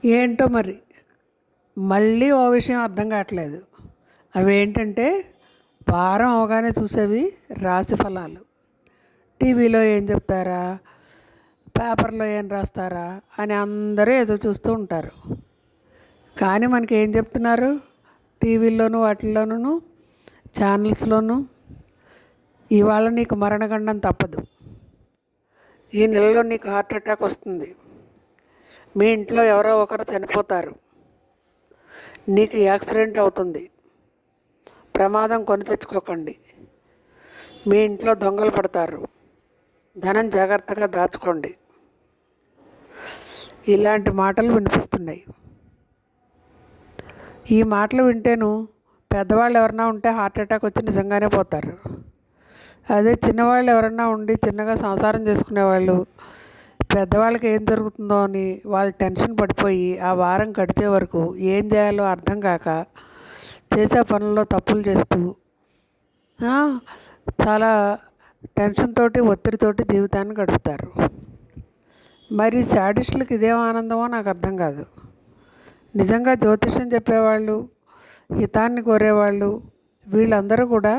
ఏంటో మరి మళ్ళీ ఓ విషయం అర్థం కావట్లేదు. అవేంటంటే వారం అవగానే చూసేవి రాశి ఫలాలు. టీవీలో ఏం చెప్తారా, పేపర్లో ఏం రాస్తారా అని అందరూ ఎదురు చూస్తూ ఉంటారు. కానీ మనకి ఏం చెప్తున్నారు టీవీల్లోనూ వాటిల్లోనూ ఛానల్స్లోనూ? ఇవాళ నీకు మరణగండం తప్పదు, ఈ నెలలో నీకు హార్ట్ అటాక్ వస్తుంది, మీ ఇంట్లో ఎవరో ఒకరు చనిపోతారు, నీకు యాక్సిడెంట్ అవుతుంది, ప్రమాదం కొని తెచ్చుకోకండి, మీ ఇంట్లో దొంగలు పడతారు, ధనం జాగ్రత్తగా దాచుకోండి, ఇలాంటి మాటలు వినిపిస్తున్నాయి. ఈ మాటలు వింటేను పెద్దవాళ్ళు ఎవరన్నా ఉంటే హార్ట్ అటాక్ వచ్చి నిజంగానే పోతారు. అదే చిన్నవాళ్ళు ఎవరన్నా ఉండి చిన్నగా సంసారం చేసుకునేవాళ్ళు పెద్దవాళ్ళకి ఏం జరుగుతుందో అని వాళ్ళు టెన్షన్ పడిపోయి ఆ వారం గడిచే వరకు ఏం చేయాలో అర్థం కాక చేసే పనుల్లో తప్పులు చేస్తూ చాలా టెన్షన్ తోటి ఒత్తిడితోటి జీవితాన్ని గడుపుతారు. మరి శాడిస్టులకు ఇదేం ఆనందమో నాకు అర్థం కాదు. నిజంగా జ్యోతిష్యం చెప్పేవాళ్ళు, హితాన్ని కోరేవాళ్ళు వీళ్ళందరూ కూడా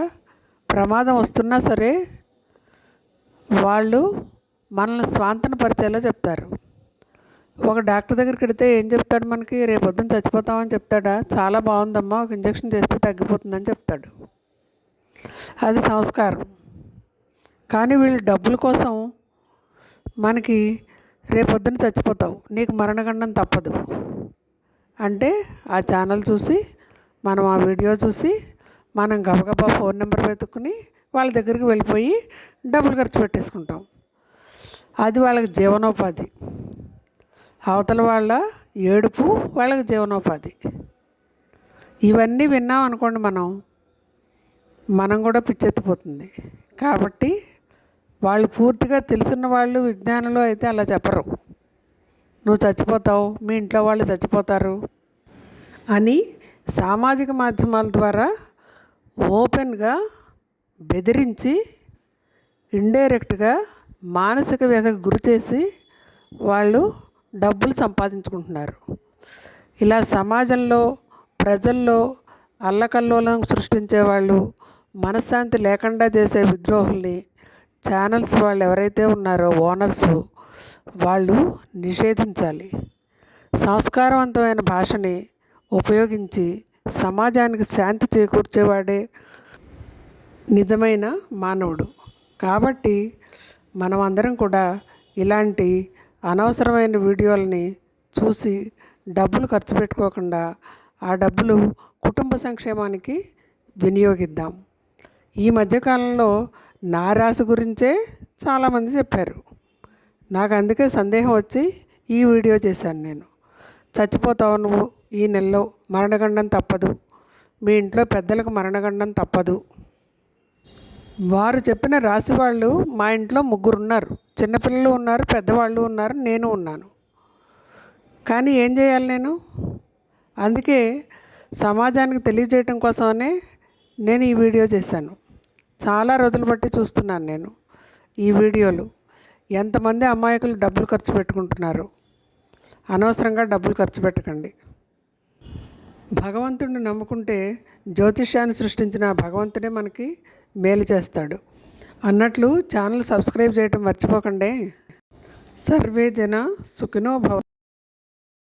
ప్రమాదం వస్తున్నా సరే వాళ్ళు మనల్ని స్వాంతన పరిచేలా చెప్తారు. ఒక డాక్టర్ దగ్గరికి వెళితే ఏం చెప్తాడు మనకి? రేపు పొద్దున్న చచ్చిపోతామని చెప్తాడా? చాలా బాగుందమ్మా, ఒక ఇంజక్షన్ చేస్తే తగ్గిపోతుందని చెప్తాడు. అది సంస్కారం. కానీ వీళ్ళు డబ్బుల కోసం మనకి రేపొద్దున చచ్చిపోతావు, నీకు మరణగండం తప్పదు అంటే ఆ ఛానల్ చూసి మనం ఆ వీడియో చూసి మనం గబగబా ఫోన్ నెంబర్ వెతుక్కుని వాళ్ళ దగ్గరికి వెళ్ళిపోయి డబ్బులు ఖర్చు పెట్టేసుకుంటాం. అది వాళ్ళకి జీవనోపాధి. అవతల వాళ్ళ ఏడుపు వాళ్ళకి జీవనోపాధి. ఇవన్నీ విన్నాం అనుకోండి, మనం కూడా పిచ్చెత్తిపోతుంది. కాబట్టి వాళ్ళు పూర్తిగా తెలుసున్న వాళ్ళు విజ్ఞానులు అయితే అలా చెప్పరు. నువ్వు చచ్చిపోతావు, మీ ఇంట్లో వాళ్ళు చచ్చిపోతారు అని సామాజిక మాధ్యమాల ద్వారా ఓపెన్గా బెదిరించి ఇండైరెక్ట్గా మానసిక వ్యధకు గురి చేసి వాళ్ళు డబ్బులు సంపాదించుకుంటున్నారు. ఇలా సమాజంలో ప్రజల్లో అల్లకల్లోలం సృష్టించేవాళ్ళు, మనశ్శాంతి లేకుండా చేసే విద్రోహుల్ని ఛానల్స్ వాళ్ళు ఎవరైతే ఉన్నారో ఓనర్స్ వాళ్ళు నిషేధించాలి. సంస్కారవంతమైన భాషని ఉపయోగించి సమాజానికి శాంతి చేకూర్చేవాడే నిజమైన మానవుడు. కాబట్టి మనమందరం కూడా ఇలాంటి అనవసరమైన వీడియోలని చూసి డబ్బులు ఖర్చు పెట్టుకోకుండా ఆ డబ్బులు కుటుంబ సంక్షేమానికి వినియోగిద్దాం. ఈ మధ్యకాలంలో నా రాశి గురించే చాలామంది చెప్పారు. నాకు అందుకే సందేహం వచ్చి ఈ వీడియో చేశాను. నేను చచ్చిపోతావు నువ్వు, ఈ నెలలో మరణగండం తప్పదు, మీ ఇంట్లో పెద్దలకు మరణగండం తప్పదు. వారు చెప్పిన రాశి వాళ్ళు మా ఇంట్లో 3 ఉన్నారు. చిన్నపిల్లలు ఉన్నారు, పెద్దవాళ్ళు ఉన్నారు, నేను ఉన్నాను. కానీ ఏం చేయాలి నేను? అందుకే సమాజానికి తెలియజేయటం కోసమనే నేను ఈ వీడియో చేశాను. చాలా రోజులు బట్టి చూస్తున్నాను నేను ఈ వీడియోలు. ఎంతమంది అమాయకులు డబ్బులు ఖర్చు పెట్టుకుంటున్నారు. అనవసరంగా డబ్బులు ఖర్చు పెట్టకండి. భగవంతుడిని నమ్ముకుంటే జ్యోతిష్యాన్ని సృష్టించిన భగవంతుడే మనకి మేలు చేస్తాడు అన్నట్లు ఛానల్ సబ్స్క్రైబ్ చేయటం మర్చిపోకండి. సర్వే జన సుఖినో భవ.